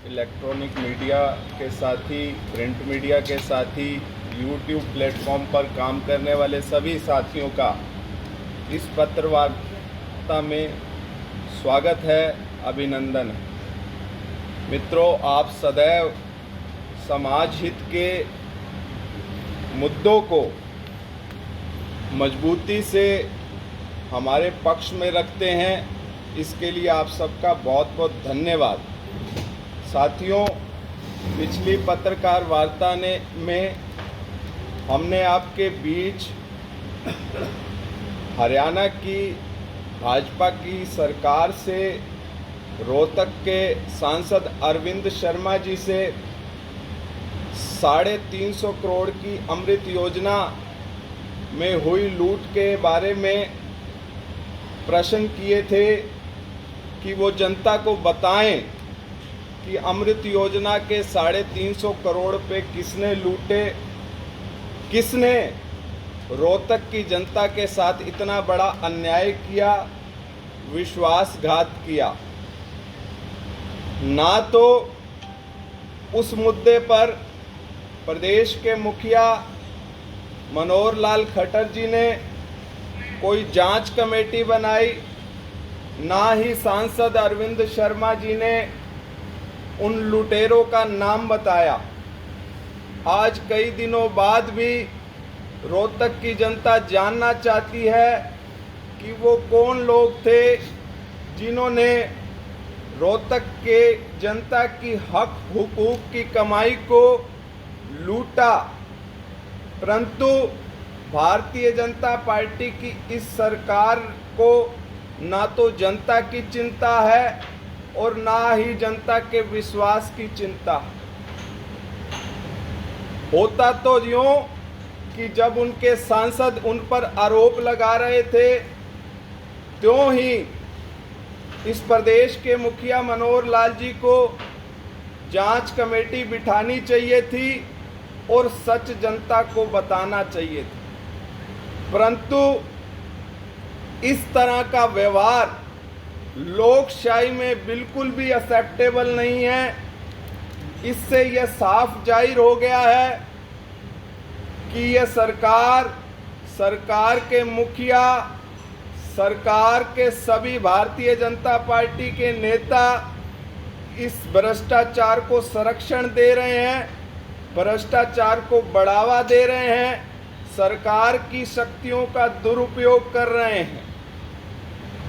Electronic media के साथ ही print media के साथ ही यूट्यूब प्लेटफॉर्म पर काम करने वाले सभी साथियों का इस पत्रवार्ता में स्वागत है, अभिनंदन है। मित्रों, आप सदैव समाज हित के मुद्दों को मजबूती से हमारे पक्ष में रखते हैं, इसके लिए आप सबका बहुत बहुत धन्यवाद। साथियों, पिछली पत्रकार वार्ता में हमने आपके बीच हरियाणा की भाजपा की सरकार से रोहतक के सांसद अरविंद शर्मा जी से 350 करोड़ की अमृत योजना में हुई लूट के बारे में प्रश्न किए थे कि वो जनता को बताएं कि अमृत योजना के 350 करोड़ पे किसने लूटे, किसने रोहतक की जनता के साथ इतना बड़ा अन्याय किया, विश्वासघात किया। ना तो उस मुद्दे पर प्रदेश के मुखिया मनोहर लाल खट्टर जी ने कोई जांच कमेटी बनाई, ना ही सांसद अरविंद शर्मा जी ने उन लुटेरों का नाम बताया। आज कई दिनों बाद भी रोहतक की जनता जानना चाहती है कि वो कौन लोग थे जिन्होंने रोहतक के जनता की हक हुकूक की कमाई को लूटा। परंतु भारतीय जनता पार्टी की इस सरकार को ना तो जनता की चिंता है और ना ही जनता के विश्वास की चिंता। होता तो यूं कि जब उनके सांसद उन पर आरोप लगा रहे थे, त्यों ही इस प्रदेश के मुखिया मनोहर लाल जी को जांच कमेटी बिठानी चाहिए थी और सच जनता को बताना चाहिए था। परंतु इस तरह का व्यवहार लोकशाही में बिल्कुल भी एक्सेप्टेबल नहीं है। इससे यह साफ जाहिर हो गया है कि यह सरकार के मुखिया, सरकार के सभी भारतीय जनता पार्टी के नेता इस भ्रष्टाचार को संरक्षण दे रहे हैं, भ्रष्टाचार को बढ़ावा दे रहे हैं, सरकार की शक्तियों का दुरुपयोग कर रहे हैं।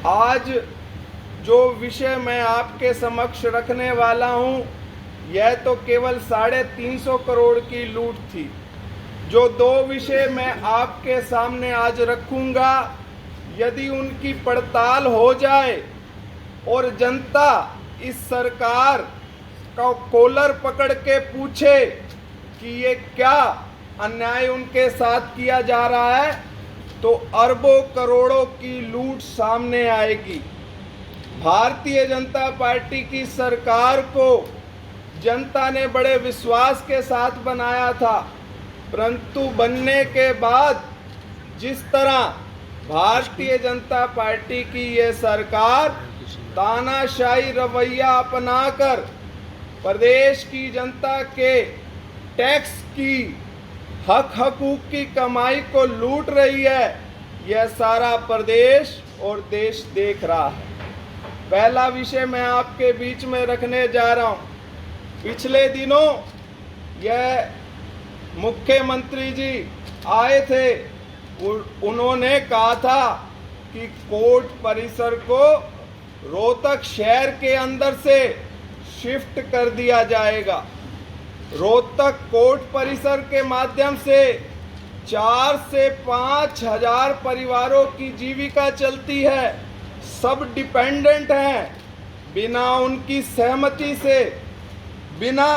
आज जो विषय मैं आपके समक्ष रखने वाला हूं, यह तो केवल 350 करोड़ की लूट थी। जो दो विषय मैं आपके सामने आज रखूंगा, यदि उनकी पड़ताल हो जाए और जनता इस सरकार का कॉलर पकड़ के पूछे कि ये क्या अन्याय उनके साथ किया जा रहा है, तो अरबों करोड़ों की लूट सामने आएगी। भारतीय जनता पार्टी की सरकार को जनता ने बड़े विश्वास के साथ बनाया था, परंतु बनने के बाद जिस तरह भारतीय जनता पार्टी की ये सरकार तानाशाही रवैया अपनाकर प्रदेश की जनता के टैक्स की हक हकूक की कमाई को लूट रही है, यह सारा प्रदेश और देश देख रहा है। पहला विषय मैं आपके बीच में रखने जा रहा हूं। पिछले दिनों यह मुख्यमंत्री जी आए थे, उन्होंने कहा था कि कोर्ट परिसर को रोहतक शहर के अंदर से शिफ्ट कर दिया जाएगा। रोहतक कोर्ट परिसर के माध्यम से 4 से 5 हजार परिवारों की जीविका चलती है। सब डिपेंडेंट हैं। बिना उनकी सहमति से, बिना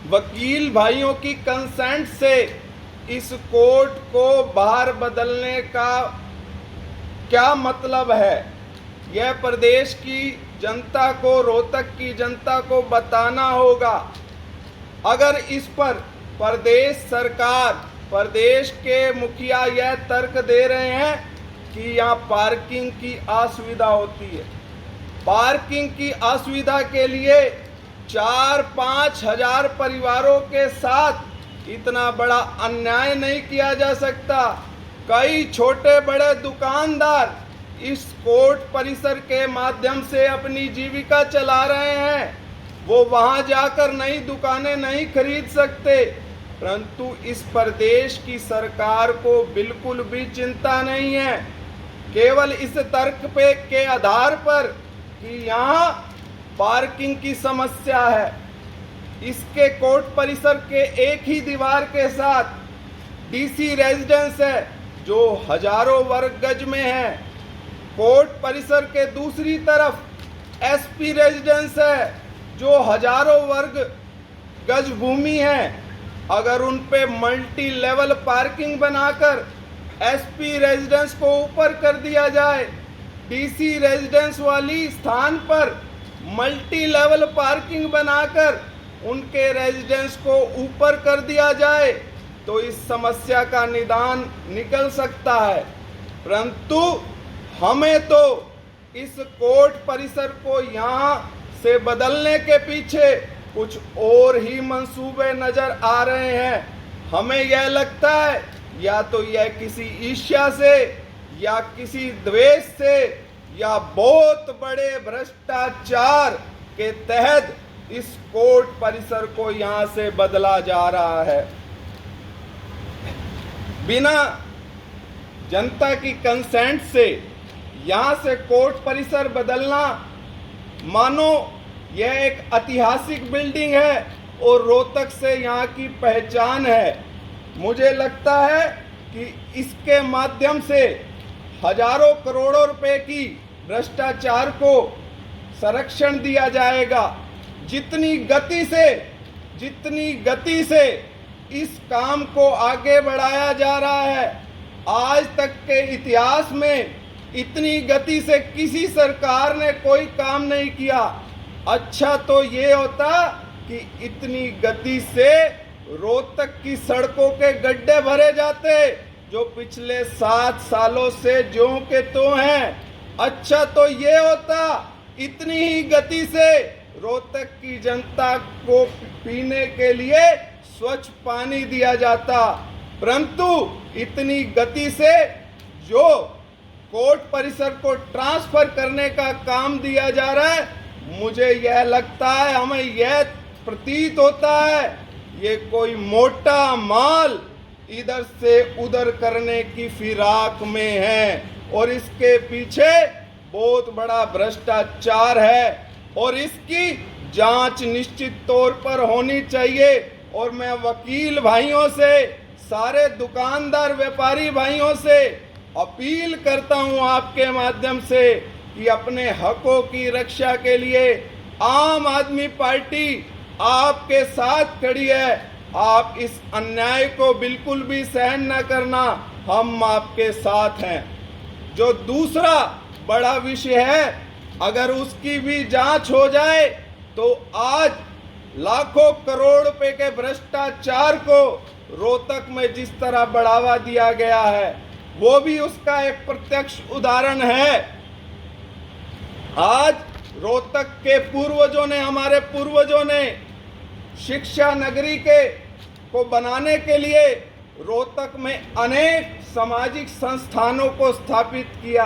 वकील भाइयों की कंसेंट से इस कोर्ट को बाहर बदलने का क्या मतलब है? यह प्रदेश की जनता को, रोहतक की जनता को बताना होगा। अगर इस पर प्रदेश सरकार, प्रदेश के मुखिया यह तर्क दे रहे हैं कि यहाँ पार्किंग की असुविधा होती है, पार्किंग की असुविधा के लिए 4-5 हजार परिवारों के साथ इतना बड़ा अन्याय नहीं किया जा सकता। कई छोटे बड़े दुकानदार इस कोर्ट परिसर के माध्यम से अपनी जीविका चला रहे हैं। वो वहां जाकर नई दुकानें नहीं खरीद सकते, परंतु इस प्रदेश की सरकार को बिल्कुल भी चिंता नहीं है। केवल इस तर्क पे के आधार पर कि यहाँ पार्किंग की समस्या है, इसके कोर्ट परिसर के एक ही दीवार के साथ डीसी रेजिडेंस है जो हजारों वर्ग गज में है। कोर्ट परिसर के दूसरी तरफ एसपी रेजिडेंस है जो हजारों वर्ग गज भूमि है। अगर उन पे मल्टी लेवल पार्किंग बनाकर एसपी रेजिडेंस को ऊपर कर दिया जाए, डीसी रेजिडेंस वाली स्थान पर मल्टी लेवल पार्किंग बनाकर उनके रेजिडेंस को ऊपर कर दिया जाए, तो इस समस्या का निदान निकल सकता है। परंतु हमें तो इस कोर्ट परिसर को यहाँ से बदलने के पीछे कुछ और ही मंसूबे नजर आ रहे हैं। हमें यह लगता है या तो यह किसी ईर्ष्या से या किसी द्वेष से या बहुत बड़े भ्रष्टाचार के तहत इस कोर्ट परिसर को यहाँ से बदला जा रहा है। बिना जनता की कंसेंट से यहाँ से कोर्ट परिसर बदलना, मानो यह एक ऐतिहासिक बिल्डिंग है और रोहतक से यहाँ की पहचान है। मुझे लगता है कि इसके माध्यम से हजारों करोड़ों रुपए की भ्रष्टाचार को संरक्षण दिया जाएगा। जितनी गति से इस काम को आगे बढ़ाया जा रहा है, आज तक के इतिहास में इतनी गति से किसी सरकार ने कोई काम नहीं किया। अच्छा तो ये होता कि इतनी गति से रोहतक की सड़कों के गड्ढे भरे जाते जो पिछले 7 सालों से ज्यों के त्यों हैं। अच्छा तो ये होता इतनी ही गति से रोहतक की जनता को पीने के लिए स्वच्छ पानी दिया जाता, परंतु इतनी गति से जो कोर्ट परिसर को ट्रांसफर करने का काम दिया जा रहा है, मुझे यह लगता है, हमें यह प्रतीत होता है ये कोई मोटा माल इधर से उधर करने की फिराक में है और इसके पीछे बहुत बड़ा भ्रष्टाचार है और इसकी जांच निश्चित तौर पर होनी चाहिए। और मैं वकील भाइयों से, सारे दुकानदार व्यापारी भाइयों से अपील करता हूं आपके माध्यम से कि अपने हकों की रक्षा के लिए आम आदमी पार्टी आपके साथ खड़ी है। आप इस अन्याय को बिल्कुल भी सहन न करना, हम आपके साथ हैं। जो दूसरा बड़ा विषय है, अगर उसकी भी जांच हो जाए तो आज लाखों करोड़ रुपए के भ्रष्टाचार को रोहतक में जिस तरह बढ़ावा दिया गया है, वो भी उसका एक प्रत्यक्ष उदाहरण है। आज रोहतक के हमारे पूर्वजों ने शिक्षा नगरी को बनाने के लिए रोहतक में अनेक सामाजिक संस्थानों को स्थापित किया,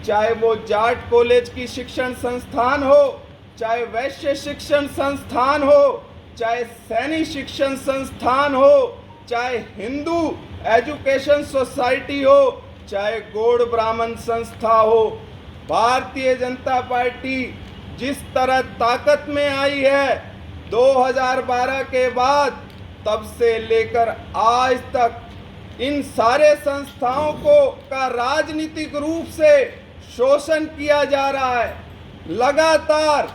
चाहे वो जाट कॉलेज की शिक्षण संस्थान हो, चाहे वैश्य शिक्षण संस्थान हो, चाहे सैनिक शिक्षण संस्थान हो, चाहे हिंदू एजुकेशन सोसाइटी हो, चाहे गौड़ ब्राह्मण संस्था हो। भारतीय जनता पार्टी जिस तरह ताकत में आई है 2012 के बाद, तब से लेकर आज तक इन सारे संस्थाओं का राजनीतिक रूप से शोषण किया जा रहा है। लगातार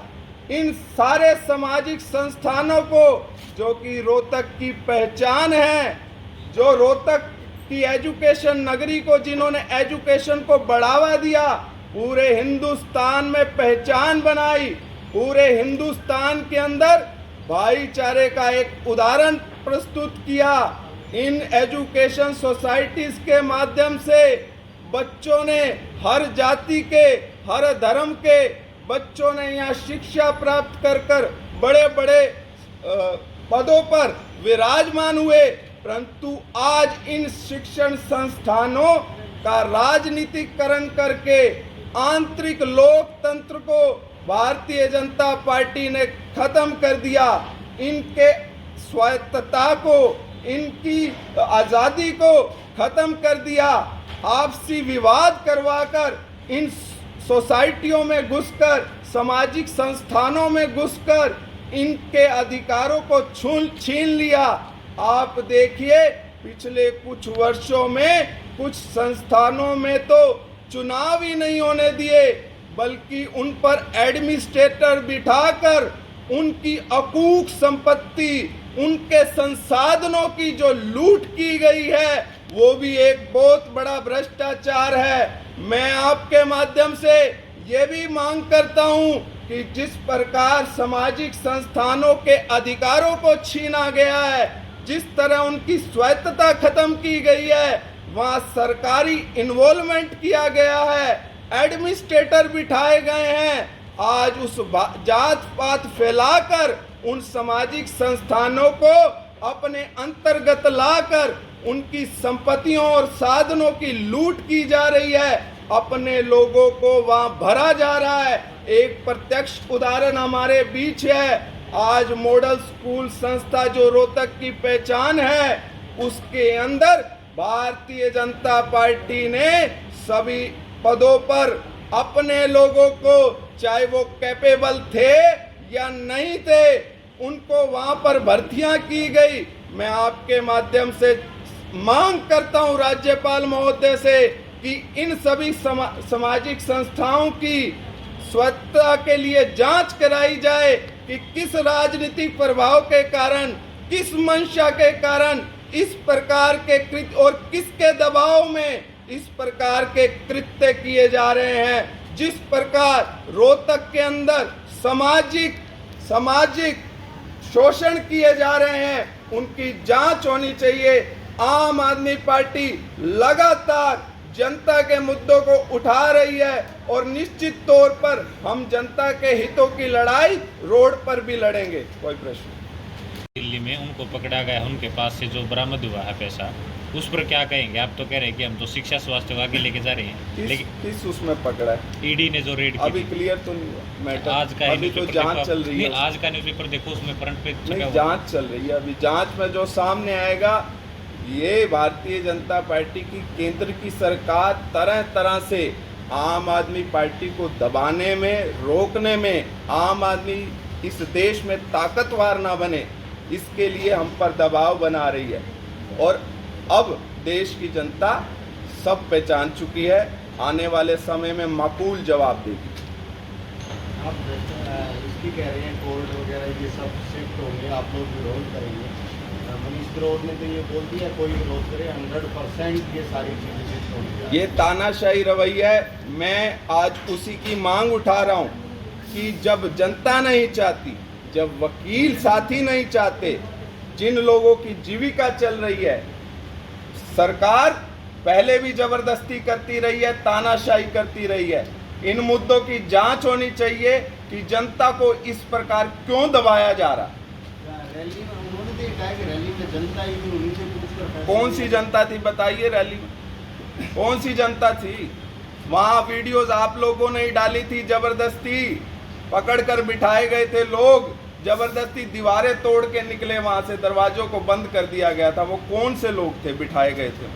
इन सारे सामाजिक संस्थानों को, जो कि रोहतक की पहचान है, जो रोहतक की एजुकेशन नगरी को, जिन्होंने एजुकेशन को बढ़ावा दिया, पूरे हिंदुस्तान में पहचान बनाई, पूरे हिंदुस्तान के अंदर भाईचारे का एक उदाहरण प्रस्तुत किया। इन एजुकेशन सोसाइटीज के माध्यम से बच्चों ने, हर जाति के, हर धर्म के बच्चों ने यहाँ शिक्षा प्राप्त कर बड़े बड़े पदों पर विराजमान हुए, परंतु आज इन शिक्षण संस्थानों का राजनीतिकरण करके आंतरिक लोकतंत्र को भारतीय जनता पार्टी ने खत्म कर दिया। इनके स्वायत्तता को, इनकी आज़ादी को खत्म कर दिया। आपसी विवाद करवाकर इन सोसाइटियों में घुसकर, सामाजिक संस्थानों में घुसकर इनके अधिकारों को छीन लिया। आप देखिए पिछले कुछ वर्षों में कुछ संस्थानों में तो चुनाव ही नहीं होने दिए, बल्कि उन पर एडमिनिस्ट्रेटर बिठाकर उनकी अकूक संपत्ति, उनके संसाधनों की जो लूट की गई है, वो भी एक बहुत बड़ा भ्रष्टाचार है। मैं आपके माध्यम से ये भी मांग करता हूं कि जिस प्रकार सामाजिक संस्थानों के अधिकारों को छीना गया है, जिस तरह उनकी स्वायत्तता खत्म की गई है, वहां सरकारी इन्वॉल्वमेंट किया गया है, एडमिनिस्ट्रेटर बिठाए गए हैं, आज उस जात पात फैलाकर उन सामाजिक संस्थानों को अपने अंतर्गत लाकर उनकी संपत्तियों और साधनों की लूट की जा रही है, अपने लोगों को वहां भरा जा रहा है। एक प्रत्यक्ष उदाहरण हमारे बीच है। आज मॉडल स्कूल संस्था जो रोहतक की पहचान है, उसके अंदर भारतीय जनता पार्टी ने सभी पदों पर अपने लोगों को, चाहे वो कैपेबल थे या नहीं थे, उनको वहां पर भर्तियां की गई। मैं आपके माध्यम से मांग करता हूं राज्यपाल महोदय से कि इन सभी सामाजिक संस्थाओं की स्वच्छता के लिए जांच कराई जाए कि किस राजनीतिक प्रभाव के कारण, किस मंशा के कारण इस प्रकार के कृत्य और किसके दबाव में इस प्रकार के कृत्य किए जा रहे हैं। जिस प्रकार रोहतक के अंदर सामाजिक शोषण किए जा रहे हैं, उनकी जांच होनी चाहिए। आम आदमी पार्टी लगातार जनता के मुद्दों को उठा रही है और निश्चित तौर पर हम जनता के हितों की लड़ाई रोड पर भी लड़ेंगे। कोई प्रश्न? दिल्ली में उनको पकड़ा गया, उनके पास से जो बरामद हुआ है पैसा, उस पर क्या कहेंगे? आप तो कह रहे हैं कि हम तो शिक्षा स्वास्थ्य को आगे लेके जा रहे हैं, लेकिन किस उसमें पकड़ा है? ईडी ने जो रेड अभी क्लियर तो नहीं हुआ मैटर। आज का अभी तो जांच चल रही है। आज का न्यूज़पेपर देखो, उसमें फ्रंट पे नहीं, जांच चल रही है। अभी जांच में जो सामने आएगा, ये भारतीय जनता पार्टी की केंद्र की सरकार तरह तरह से आम आदमी पार्टी को दबाने में, रोकने में, आम आदमी इस देश में ताकतवर ना बने, इसके लिए हम पर दबाव बना रही है। और अब देश की जनता सब पहचान चुकी है, आने वाले समय में माकूल जवाब देगी। आप इसकी कह रहे हैं कोर्ट वगैरह ये सब शिफ्ट होंगे, आप लोग विरोध करेंगे। मनीष ग्रोवर ने तो ये बोल दिया, कोई विरोध करे 100% ये सारी चीज़ें शिफ्ट होंगी। ये तानाशाही रवैया है। मैं आज उसी की मांग उठा रहा हूँ कि जब जनता नहीं चाहती, जब वकील साथी नहीं चाहते, जिन लोगों की जीविका चल रही है, सरकार पहले भी जबरदस्ती करती रही है, तानाशाही करती रही है। इन मुद्दों की जांच होनी चाहिए कि जनता को इस प्रकार क्यों दबाया जा रहा। रैली में उन्होंने देखा है कि रैली में जनता ही थी, उन्हीं से पूछकर कौन सी जनता थी बताइए? रैली में कौन सी जनता थी? वहाँ वीडियोस आप लोगों ने ही डाली थी, जबरदस्ती पकड़कर बिठाए गए थे लोग, जबरदस्ती दीवारें तोड़ के निकले वहां से, दरवाजों को बंद कर दिया गया था। वो कौन से लोग थे बिठाए गए थे?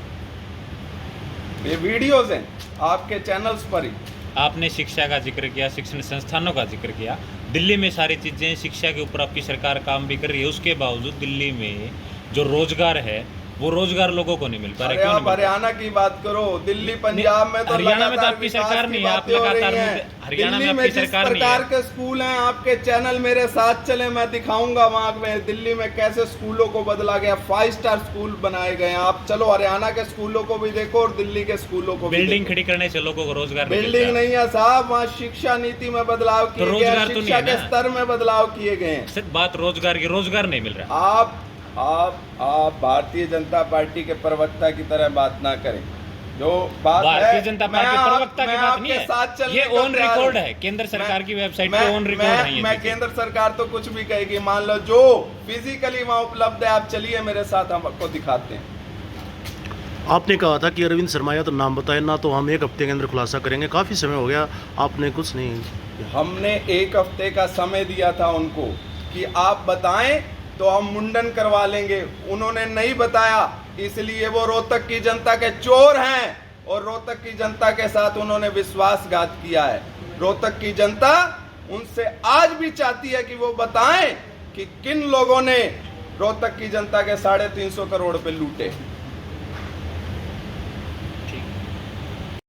ये वीडियोस हैं आपके चैनल्स पर ही। आपने शिक्षा का जिक्र किया, शिक्षण संस्थानों का जिक्र किया। दिल्ली में सारी चीज़ें, शिक्षा के ऊपर आपकी सरकार काम भी कर रही है, उसके बावजूद दिल्ली में जो रोजगार है वो रोजगार लोगों को नहीं मिल पा रहा। आप हरियाणा की बात करो, दिल्ली पंजाब में तो हरियाणा में तो आपकी सरकार नहीं है, आप लगातार हरियाणा में आपकी सरकार नहीं है। प्रकार के स्कूल हैं, आपके चैनल मेरे साथ चले, मैं दिखाऊंगा वहां में दिल्ली में कैसे स्कूलों को बदला गया, 5 स्टार स्कूल बनाए गए हैं। आप चलो हरियाणा के स्कूलों को भी देखो और दिल्ली के स्कूलों को। बिल्डिंग खड़ी करने से लोगों को रोजगार बिल्डिंग नहीं है साहब, वहाँ शिक्षा नीति में बदलाव किए गए, शिक्षा के स्तर में बदलाव किए गए हैं। सिर्फ बात रोजगार की, रोजगार नहीं मिल रहा। आप भारतीय जनता पार्टी के प्रवक्ता की तरह बात ना करें। जो बात भारतीय है, जनता मैं पार्टी आप- प्रवक्ता की मैं बात नहीं आपके साथ है, चलने ये को ऑन तैयार रिकॉर्ड हूं। है, केंद्र सरकार की वेबसाइट मैं- पे ऑन रिकॉर्ड है ये मैं चीजें। केंद्र सरकार तो कुछ भी कहेगी, मान लो जो फिजिकली वहां उपलब्ध है, आप चलिए मेरे साथ, हम आपको दिखाते हैं। आपने कहा था कि अरविंद शर्मा या तो नाम बताए ना तो हम 1 हफ्ते के अंदर खुलासा करेंगे, काफ़ी समय हो गया, आपने कुछ नहीं। हमने 1 हफ्ते का समय दिया था उनको कि आप बताएं तो हम मुंडन करवा लेंगे, उन्होंने नहीं बताया, इसलिए वो रोहतक की जनता के चोर हैं और रोहतक की जनता के साथ उन्होंने विश्वासघात किया है। रोहतक की जनता उनसे आज भी चाहती है कि वो बताएं कि किन लोगों ने रोहतक की जनता के 350 करोड़ रुपए लूटे।